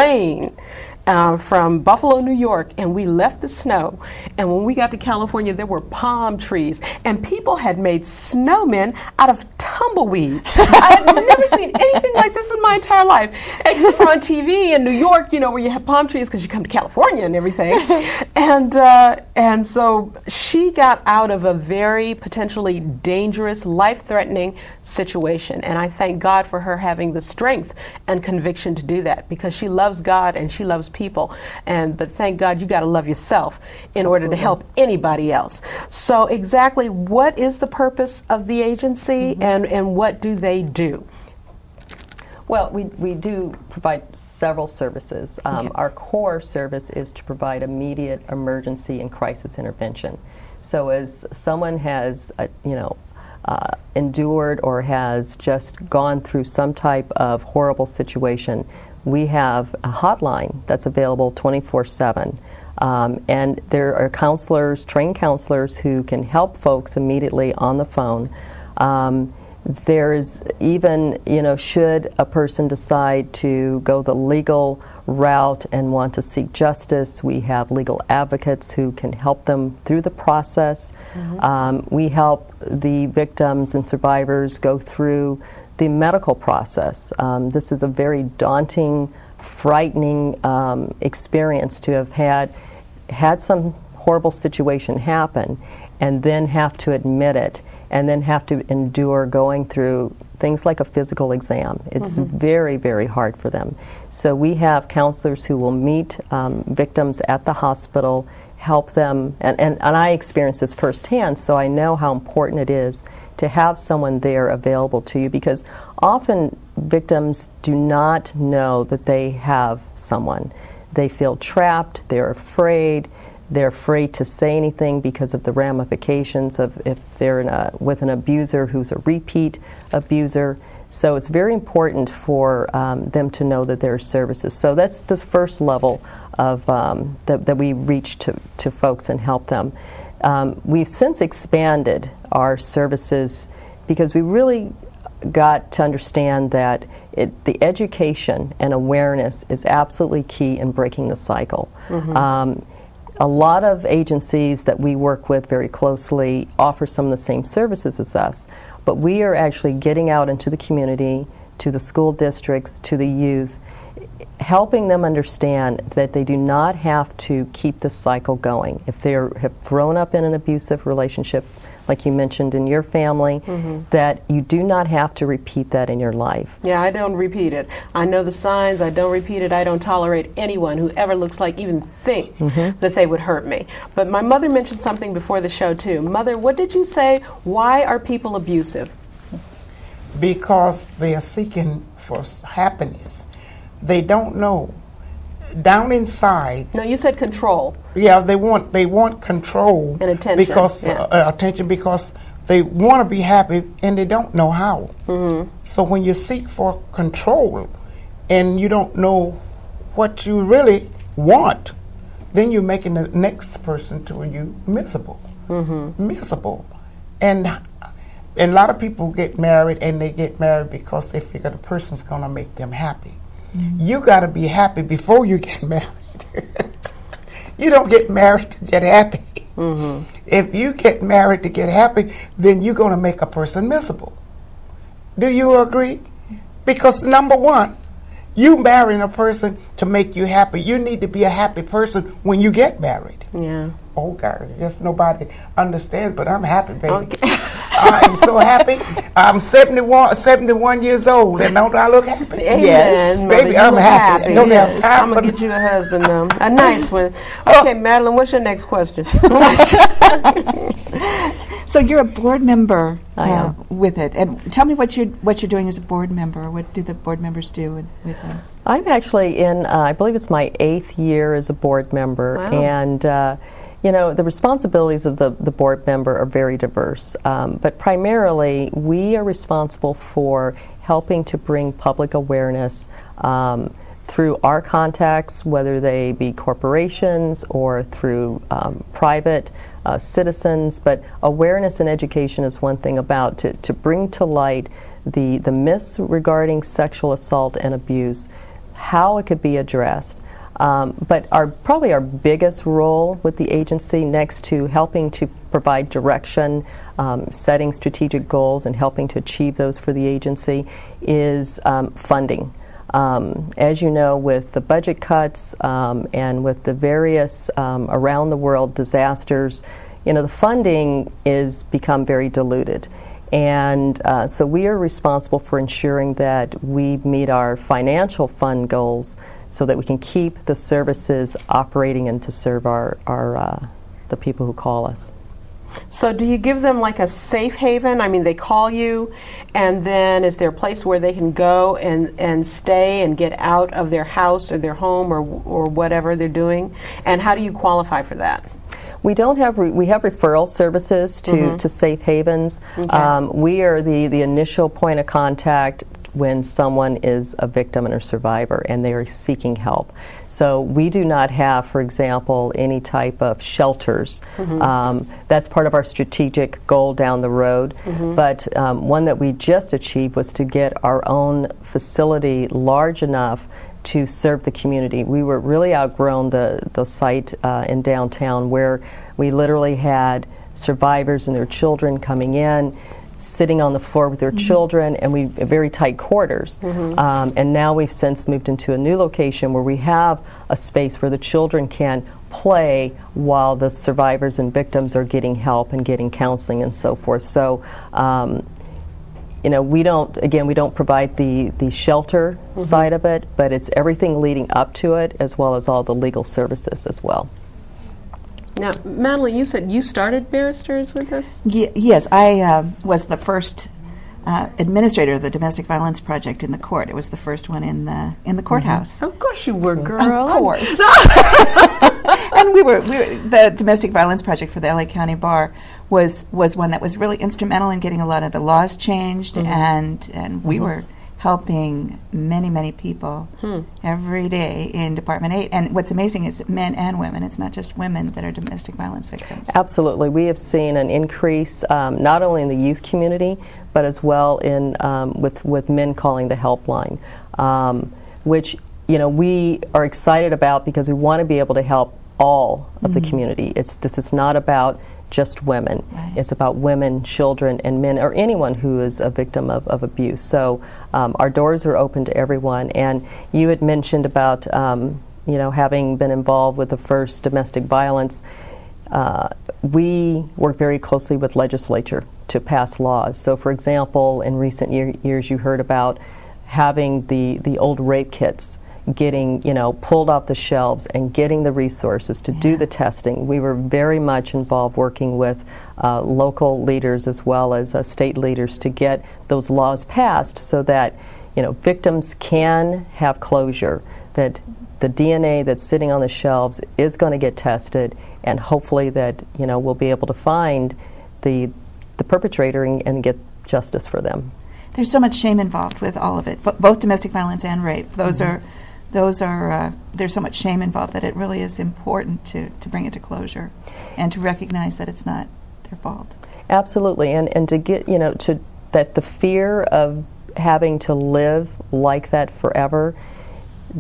rain from Buffalo, New York, and we left the snow. And when we got to California, there were palm trees, and people had made snowmen out of tumbleweeds. I had never seen anything like this in my entire life, except for on TV in New York, you know, where you have palm trees because you come to California and everything. And so she got out of a very potentially dangerous, life-threatening situation. And I thank God for her having the strength and conviction to do that, because she loves God and she loves people. But thank God, you got to love yourself in order to help anybody else. So exactly what is the purpose of the agency, and what do they do? Well, we do provide several services. Our core service is to provide immediate emergency and crisis intervention. So as someone has, endured or has just gone through some type of horrible situation, we have a hotline that's available 24/7. And there are counselors, trained counselors, who can help folks immediately on the phone. There's even, should a person decide to go the legal route and want to seek justice, we have legal advocates who can help them through the process. We help the victims and survivors go through the medical process. This is a very daunting, frightening experience to have had some horrible situation happen and then have to admit it and then have to endure going through things like a physical exam. It's very, very hard for them. So we have counselors who will meet victims at the hospital, help them, and I experienced this firsthand, so I know how important it is to have someone there available to you, because often victims do not know that they have someone. They feel trapped, they're afraid to say anything because of the ramifications of if they're with an abuser who's a repeat abuser. So it's very important for them to know that there are services. So that's the first level of that we reach to folks and help them. We've since expanded our services because we really got to understand that the education and awareness is absolutely key in breaking the cycle. A lot of agencies that we work with very closely offer some of the same services as us, but we are actually getting out into the community, to the school districts, to the youth, helping them understand that they do not have to keep the cycle going. If they have grown up in an abusive relationship, like you mentioned in your family, that you do not have to repeat that in your life. Yeah, I don't repeat it. I know the signs, I don't repeat it. I don't tolerate anyone who ever looks like, even think that they would hurt me. But my mother mentioned something before the show too. Mother, what did you say? Why are people abusive? Because they are seeking for happiness. They don't know. Down inside. No, you said control. Yeah, they want control and attention. Because attention, because they want to be happy and they don't know how. So when you seek for control and you don't know what you really want, then you're making the next person to you miserable. Miserable. And a lot of people get married, and they get married because they figure the person's going to make them happy. You got to be happy before you get married. You don't get married to get happy. If you get married to get happy, then you're going to make a person miserable. Do you agree? Because number one, you marrying a person to make you happy. You need to be a happy person when you get married. Yeah. Oh God, yes, nobody understands, but I'm happy, baby. Okay. I am so happy. I'm 71 years old, and don't I look happy? Amen, yes, Mother, baby, I'm happy. I don't have time I'm going to get you a husband, though. A nice one. Okay, Madeleine, what's your next question? So you're a board member with it, and tell me what you're doing as a board member. What do the board members do with them? I'm actually in, I believe it's my 8th year as a board member, and the responsibilities of the board member are very diverse, but primarily we are responsible for helping to bring public awareness through our contacts, whether they be corporations or through private citizens. But awareness and education is one thing about to bring to light the myths regarding sexual assault and abuse, how it could be addressed. But probably our biggest role with the agency, next to helping to provide direction, setting strategic goals, and helping to achieve those for the agency, is funding. As you know, with the budget cuts and with the various around the world disasters, the funding is become very diluted. And so we are responsible for ensuring that we meet our financial fund goals so that we can keep the services operating and to serve the people who call us. So do you give them like a safe haven? I mean, they call you, and then is there a place where they can go and stay and get out of their house or their home or whatever they're doing? And how do you qualify for that? We don't have we have referral services to safe havens. Okay. We are the initial point of contact when someone is a victim and a survivor and they are seeking help. So we do not have, for example, any type of shelters. That's part of our strategic goal down the road. But one that we just achieved was to get our own facility large enough to serve the community. We were really outgrown the site in downtown, where we literally had survivors and their children coming in, sitting on the floor with their children, and we very tight quarters. And now we've since moved into a new location where we have a space where the children can play while the survivors and victims are getting help and getting counseling and so forth. So we don't provide the shelter side of it, but it's everything leading up to it, as well as all the legal services as well. Now, Madeleine, you said you started Barristers with us? Yes, I was the first administrator of the Domestic Violence Project in the court. It was the first one in the courthouse. Of course you were, girl. Of course. And we were the Domestic Violence Project for the LA County Bar was one that was really instrumental in getting a lot of the laws changed, and we were helping many people every day in Department 8. And what's amazing is men and women. It's not just women that are domestic violence victims. Absolutely. We have seen an increase not only in the youth community, but as well in with men calling the helpline, which we are excited about because we want to be able to help all of the community. This is not about just women. Right. It's about women, children, and men, or anyone who is a victim of abuse. So our doors are open to everyone. And you had mentioned about having been involved with the first domestic violence. We work very closely with legislature to pass laws. So, for example, in recent years, you heard about having the old rape kits getting pulled off the shelves and getting the resources to do the testing. We were very much involved working with local leaders as well as state leaders to get those laws passed so that victims can have closure, that the DNA that's sitting on the shelves is going to get tested, and hopefully that we'll be able to find the perpetrator and get justice for them. There's so much shame involved with all of it, both domestic violence and rape. There's so much shame involved that it really is important to bring it to closure and to recognize that it's not their fault. Absolutely, and to get that the fear of having to live like that forever,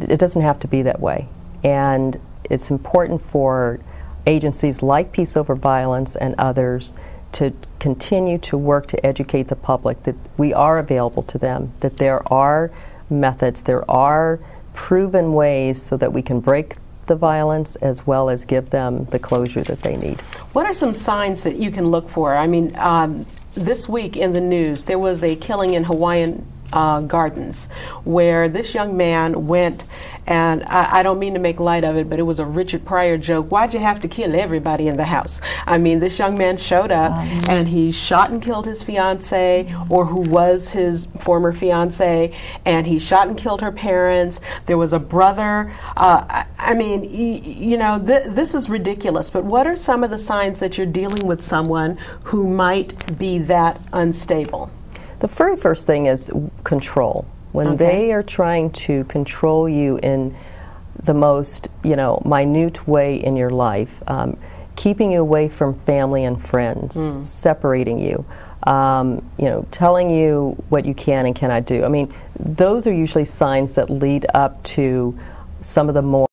it doesn't have to be that way. And it's important for agencies like Peace Over Violence and others to continue to work to educate the public that we are available to them, that there are methods, there are proven ways so that we can break the violence as well as give them the closure that they need. What are some signs that you can look for? I mean, this week in the news, there was a killing in Hawaiian Gardens where this young man went, and I don't mean to make light of it, but it was a Richard Pryor joke. Why'd you have to kill everybody in the house? I mean, this young man showed up and he shot and killed his fiance, or who was his former fiance, and he shot and killed her parents. There was a brother. I mean, this is ridiculous, but what are some of the signs that you're dealing with someone who might be that unstable? The very first thing is control. When they are trying to control you in the most, minute way in your life, keeping you away from family and friends, separating you, telling you what you can and cannot do. I mean, those are usually signs that lead up to some of the more